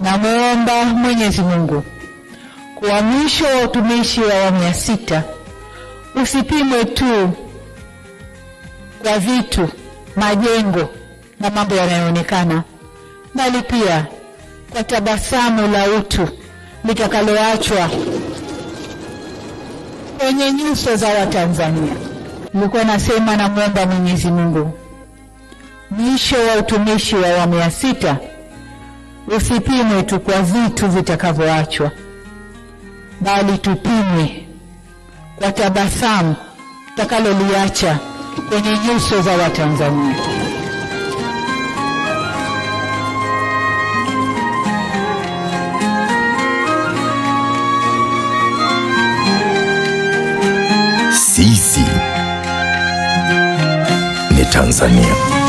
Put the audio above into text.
Namuomba Mwenyezi Mungu kuwa mwisho wa utumishi wa awamu ya 6 usipimwe tu kwa vitu, majengo na mambo yanayoonekana, bali pia kwa tabasamu la utu litakaloachwa kwenye nyuso za Watanzania. Nilikuwa nasema namuomba Mwenyezi Mungu mwisho wa utumishi wa awamu ya 6 usipimwe tu kwa vitu vitakavyoachwa, bali tupimwe kwa tabasamu takaloliacha kwenye nyuso za Watanzania. Sisi ni Tanzania.